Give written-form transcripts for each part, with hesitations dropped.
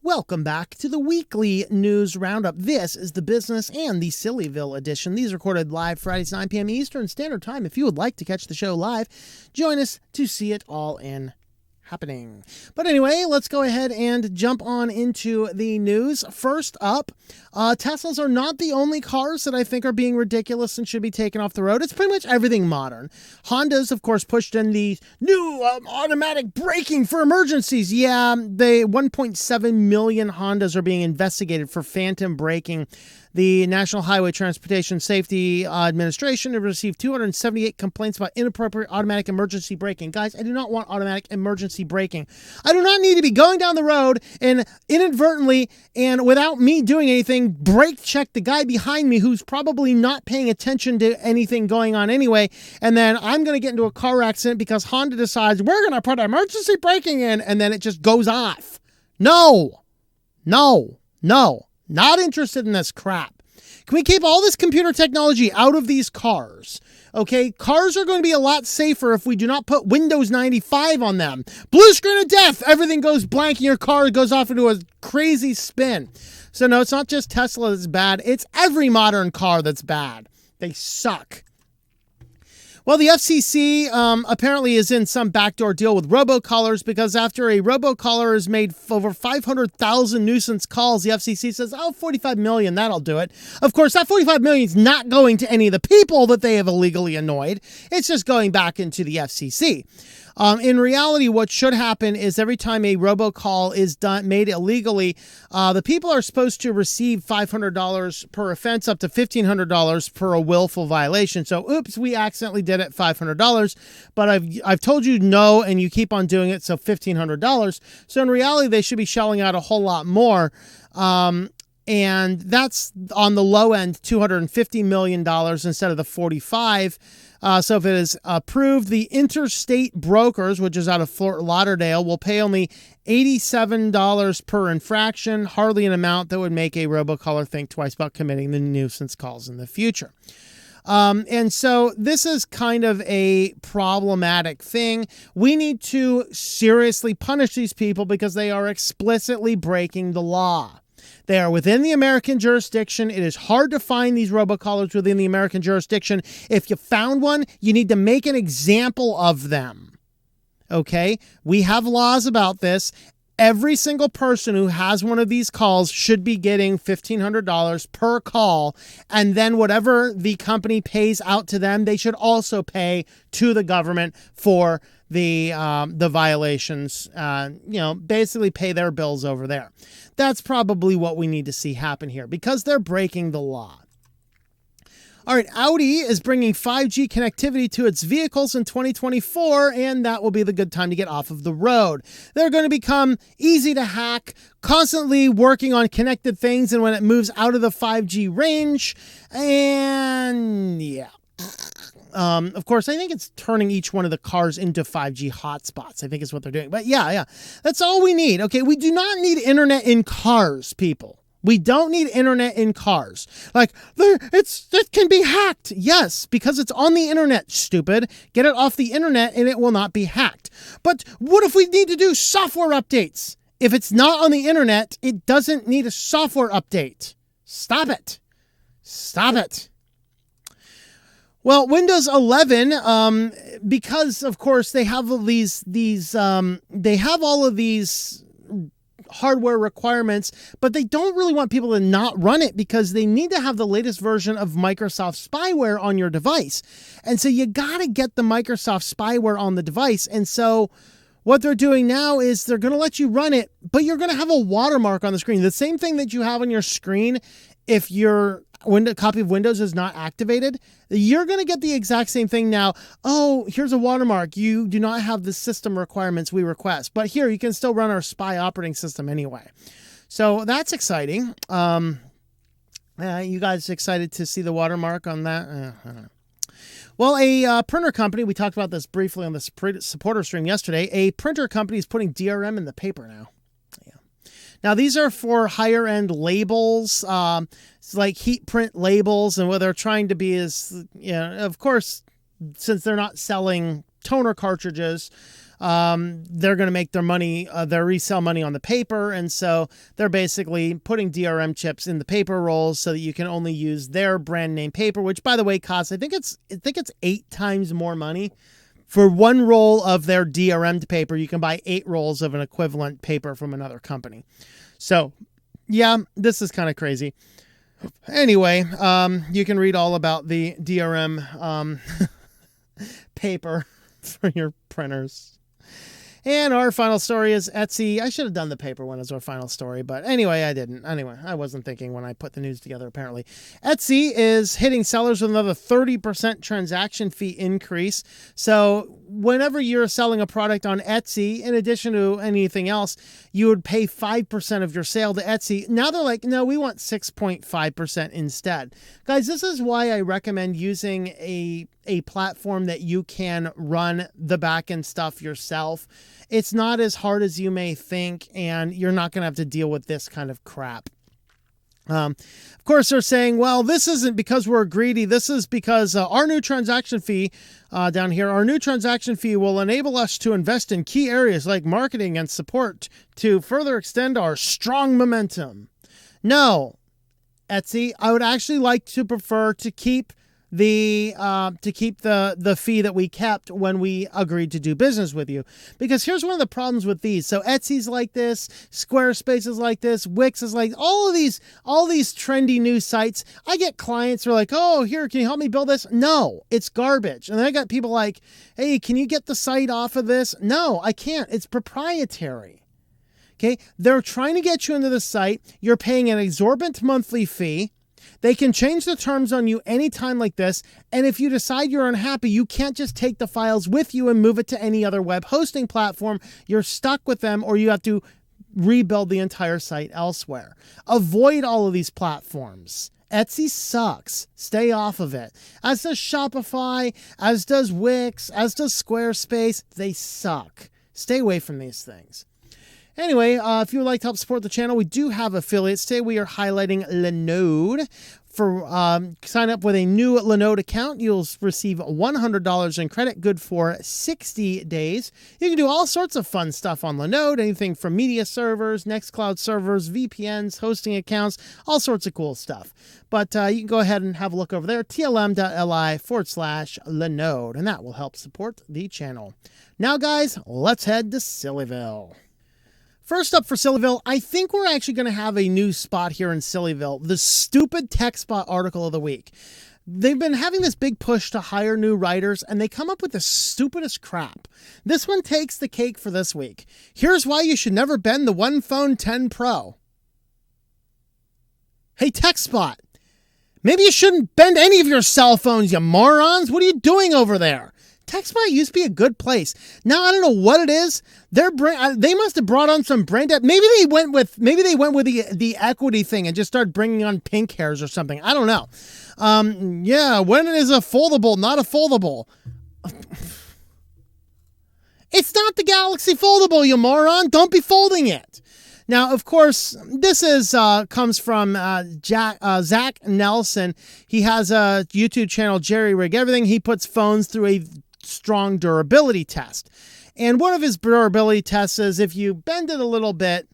Welcome back to the weekly news roundup. This is the business and the SillyVille edition. These are recorded live Fridays, 9 p.m. Eastern Standard Time. If you would like to catch the show live, join us to see it all in happening. But anyway, let's go ahead and jump on into the news. First up, Teslas are not the only cars that I think are being ridiculous and should be taken off the road. It's pretty much everything modern. Honda's, of course, pushed in the new automatic braking for emergencies. Yeah, the 1.7 million Hondas are being investigated for phantom braking. The National Highway Transportation Safety Administration have received 278 complaints about inappropriate automatic emergency braking. Guys, I do not want automatic emergency braking. I do not need to be going down the road and inadvertently and without me doing anything, brake check the guy behind me who's probably not paying attention to anything going on anyway. And then I'm going to get into a car accident because Honda decides we're going to put emergency braking in, and then it just goes off. No, not interested in this crap. Can we keep all this computer technology out of these cars? Okay, cars are going to be a lot safer if we do not put Windows 95 on them. Blue screen of death, everything goes blank and your car goes off into a crazy spin. So no, it's not just Tesla that's bad. It's every modern car that's bad. They suck. Well, the FCC apparently is in some backdoor deal with robocallers because after a robocaller has made over 500,000 nuisance calls, the FCC says, 45 million, that'll do it. Of course, that 45 million is not going to any of the people that they have illegally annoyed. It's just going back into the FCC. In reality, what should happen is every time a robocall is made illegally, the people are supposed to receive $500 per offense, up to $1,500 per a willful violation. So, oops, we accidentally did it, $500, but I've told you no, and you keep on doing it, so $1,500. So in reality, they should be shelling out a whole lot more. And that's on the low end, $250 million instead of the 45. So if it is approved, the interstate brokers, which is out of Fort Lauderdale, will pay only $87 per infraction, hardly an amount that would make a robocaller think twice about committing the nuisance calls in the future. And so this is kind of a problematic thing. We need to seriously punish these people because they are explicitly breaking the law. They are within the American jurisdiction. It is hard to find these robocallers within the American jurisdiction. If you found one, you need to make an example of them. Okay? We have laws about this. Every single person who has one of these calls should be getting $1,500 per call. And then whatever the company pays out to them, they should also pay to the government for the violations, basically pay their bills over there. That's probably what we need to see happen here because they're breaking the law. All right, Audi is bringing 5G connectivity to its vehicles in 2024, and that will be the good time to get off of the road. They're going to become easy to hack, constantly working on connected things, and when it moves out of the 5G range, and yeah. Of course, I think it's turning each one of the cars into 5G hotspots, I think is what they're doing. But yeah, that's all we need. Okay, we do not need internet in cars, people. We don't need internet in cars. Like, it can be hacked. Yes, because it's on the internet, stupid. Get it off the internet and it will not be hacked. But what if we need to do software updates? If it's not on the internet, it doesn't need a software update. Stop it. Stop it. Well, Windows 11, because of course they have all these hardware requirements, but they don't really want people to not run it because they need to have the latest version of Microsoft spyware on your device. And so you got to get the Microsoft spyware on the device. And so what they're doing now is they're going to let you run it, but you're going to have a watermark on the screen. The same thing that you have on your screen if your copy of Windows is not activated, you're going to get the exact same thing now. Oh, here's a watermark. You do not have the system requirements we request, but here you can still run our spy operating system anyway. So that's exciting. You guys excited to see the watermark on that? I don't know. Well, a printer company, we talked about this briefly on the supporter stream yesterday. A printer company is putting DRM in the paper now. Now, these are for higher end labels, like heat print labels, and what they're trying to be is, of course, since they're not selling toner cartridges, they're going to make their money, their resale money on the paper. And so they're basically putting DRM chips in the paper rolls so that you can only use their brand name paper, which, by the way, costs, I think it's 8 times more money. For one roll of their DRM paper, you can buy 8 rolls of an equivalent paper from another company. So, yeah, this is kind of crazy. Anyway, you can read all about the DRM paper for your printers. And our final story is Etsy. I should have done the paper one as our final story, but anyway, I didn't. Anyway, I wasn't thinking when I put the news together, apparently. Etsy is hitting sellers with another 30% transaction fee increase. So whenever you're selling a product on Etsy, in addition to anything else, you would pay 5% of your sale to Etsy. Now they're like, no, we want 6.5% instead. Guys, this is why I recommend using a platform that you can run the back-end stuff yourself. It's not as hard as you may think, and you're not going to have to deal with this kind of crap. Of course, they're saying, well, this isn't because we're greedy. This is because our new transaction fee down here, our new transaction fee will enable us to invest in key areas like marketing and support to further extend our strong momentum. No, Etsy, I would actually like to prefer to keep the fee that we kept when we agreed to do business with you. Because here's one of the problems with these. So Etsy's like this, Squarespace is like this, Wix is like, all these trendy new sites. I get clients who are like, oh, here, can you help me build this? No, it's garbage. And then I got people like, hey, can you get the site off of this? No, I can't. It's proprietary. Okay, they're trying to get you into the site. You're paying an exorbitant monthly fee. They can change the terms on you anytime like this. And if you decide you're unhappy, you can't just take the files with you and move it to any other web hosting platform. You're stuck with them, or you have to rebuild the entire site elsewhere. Avoid all of these platforms. Etsy sucks. Stay off of it. As does Shopify, as does Wix, as does Squarespace. They suck. Stay away from these things. Anyway, if you would like to help support the channel, we do have affiliates. Today we are highlighting Linode. For sign up with a new Linode account, you'll receive $100 in credit, good for 60 days. You can do all sorts of fun stuff on Linode, anything from media servers, Nextcloud servers, VPNs, hosting accounts, all sorts of cool stuff. But you can go ahead and have a look over there, tlm.li/Linode, and that will help support the channel. Now, guys, let's head to SillyVille. First up for SillyVille, I think we're actually going to have a new spot here in SillyVille, the stupid TechSpot article of the week. They've been having this big push to hire new writers, and they come up with the stupidest crap. This one takes the cake for this week. Here's why you should never bend the One Phone 10 Pro. Hey, TechSpot, maybe you shouldn't bend any of your cell phones, you morons. What are you doing over there? TechSpot used to be a good place. Now I don't know what it is. They must have brought on some brand. Maybe they went with the equity thing and just started bringing on pink hairs or something. I don't know. Yeah, when is a foldable not a foldable? It's not the Galaxy Foldable, you moron. Don't be folding it. Now, of course, this comes from Zach Nelson. He has a YouTube channel, Jerry Rig Everything. He puts phones through a strong durability test. And one of his durability tests is if you bend it a little bit,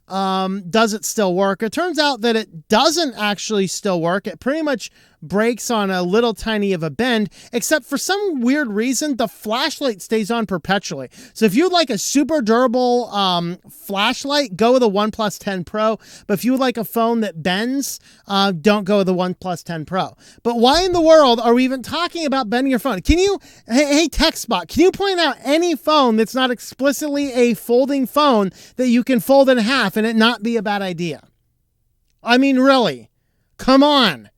does it still work? It turns out that it doesn't actually still work. It pretty much breaks on a little tiny of a bend, except for some weird reason, the flashlight stays on perpetually. So if you would like a super durable flashlight, go with a OnePlus 10 Pro. But if you would like a phone that bends, don't go with the OnePlus 10 Pro. But why in the world are we even talking about bending your phone? Can you, hey TechSpot, can you point out any phone that's not explicitly a folding phone that you can fold in half and it not be a bad idea? I mean, really, come on.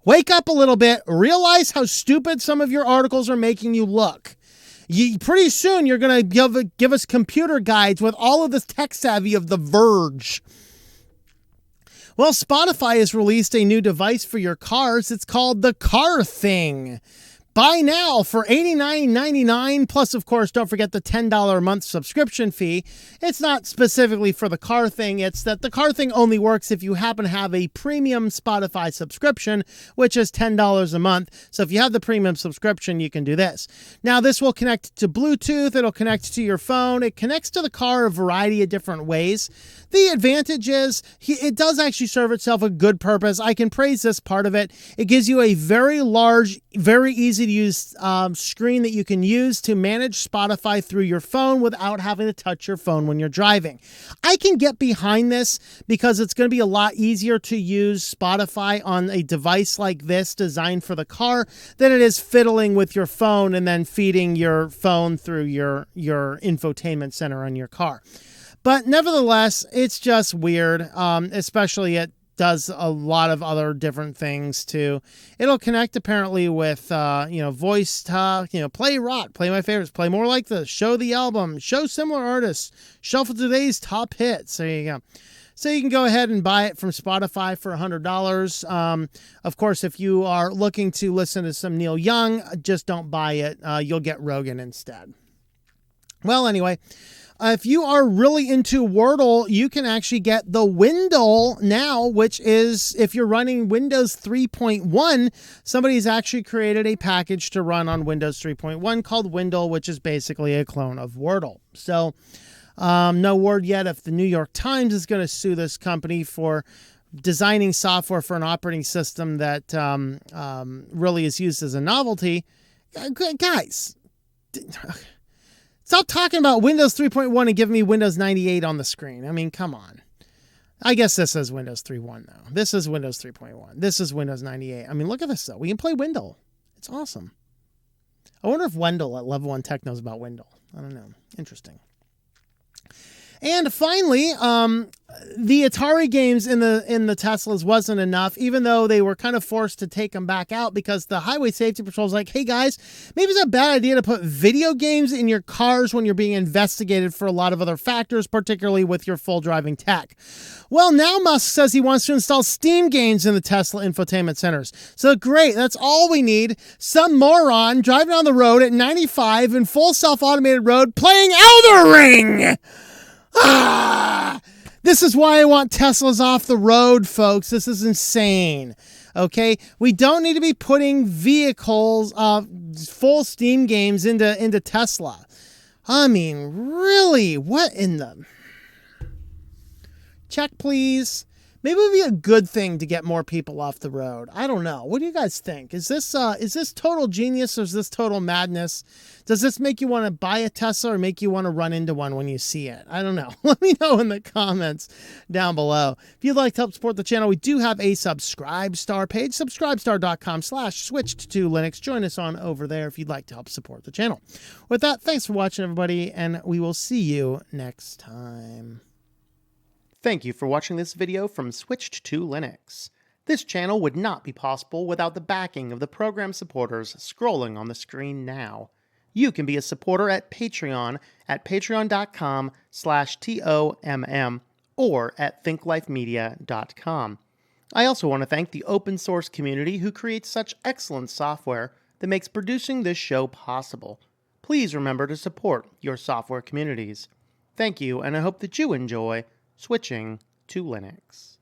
Wake up a little bit. Realize how stupid some of your articles are making you look. Pretty soon, you're going to give us computer guides with all of this tech savvy of The Verge. Well, Spotify has released a new device for your cars. It's called the Carthing. Buy now for $89.99. Plus, of course, don't forget the $10 a month subscription fee. It's not specifically for the car thing. It's that the car thing only works if you happen to have a premium Spotify subscription, which is $10 a month. So if you have the premium subscription, you can do this. Now, this will connect to Bluetooth. It'll connect to your phone. It connects to the car a variety of different ways. The advantage is it does actually serve itself a good purpose. I can praise this part of it. It gives you a very large, very easy to use screen that you can use to manage Spotify through your phone without having to touch your phone when you're driving. I can get behind this because it's going to be a lot easier to use Spotify on a device like this designed for the car than it is fiddling with your phone and then feeding your phone through your infotainment center on your car. But nevertheless, it's just weird, especially it does a lot of other different things too. It'll connect apparently with, voice talk, play rock, play my favorites, play more like this, show the album, show similar artists, shuffle today's top hits. There you go. So you can go ahead and buy it from Spotify for $100. Of course, if you are looking to listen to some Neil Young, just don't buy it. You'll get Rogan instead. Well, anyway, if you are really into Wordle, you can actually get the Windle now, which is, if you're running Windows 3.1, somebody's actually created a package to run on Windows 3.1 called Windle, which is basically a clone of Wordle. So no word yet if the New York Times is going to sue this company for designing software for an operating system that really is used as a novelty. Guys, stop talking about Windows 3.1 and giving me Windows 98 on the screen. I mean, come on. I guess this is Windows 3.1 though. This is Windows 3.1. This is Windows 98. I mean, look at this though. We can play Windle. It's awesome. I wonder if Wendell at Level 1 Tech knows about Windle. I don't know. Interesting. And finally, the Atari games in the Teslas wasn't enough, even though they were kind of forced to take them back out because the Highway Safety Patrol was like, hey guys, maybe it's a bad idea to put video games in your cars when you're being investigated for a lot of other factors, particularly with your full driving tech. Well, now Musk says he wants to install Steam games in the Tesla infotainment centers. So great, that's all we need. Some moron driving on the road at 95 in full self-automated road playing Elden Ring! This is why I want Teslas off the road, folks. This is insane. Okay, we don't need to be putting vehicles, full Steam games into Tesla. I mean, really? What in the... Check, please. Maybe it would be a good thing to get more people off the road. I don't know. What do you guys think? Is this total genius or is this total madness? Does this make you want to buy a Tesla or make you want to run into one when you see it? I don't know. Let me know in the comments down below. If you'd like to help support the channel, we do have a Subscribe Star page, subscribestar.com/switchedtolinux. Join us on over there if you'd like to help support the channel. With that, thanks for watching, everybody, and we will see you next time. Thank you for watching this video from SwitchedToLinux. This channel would not be possible without the backing of the program supporters scrolling on the screen now. You can be a supporter at Patreon at patreon.com/TOMM or at thinklifemedia.com. I also want to thank the open source community who creates such excellent software that makes producing this show possible. Please remember to support your software communities. Thank you, and I hope that you enjoy switching to Linux.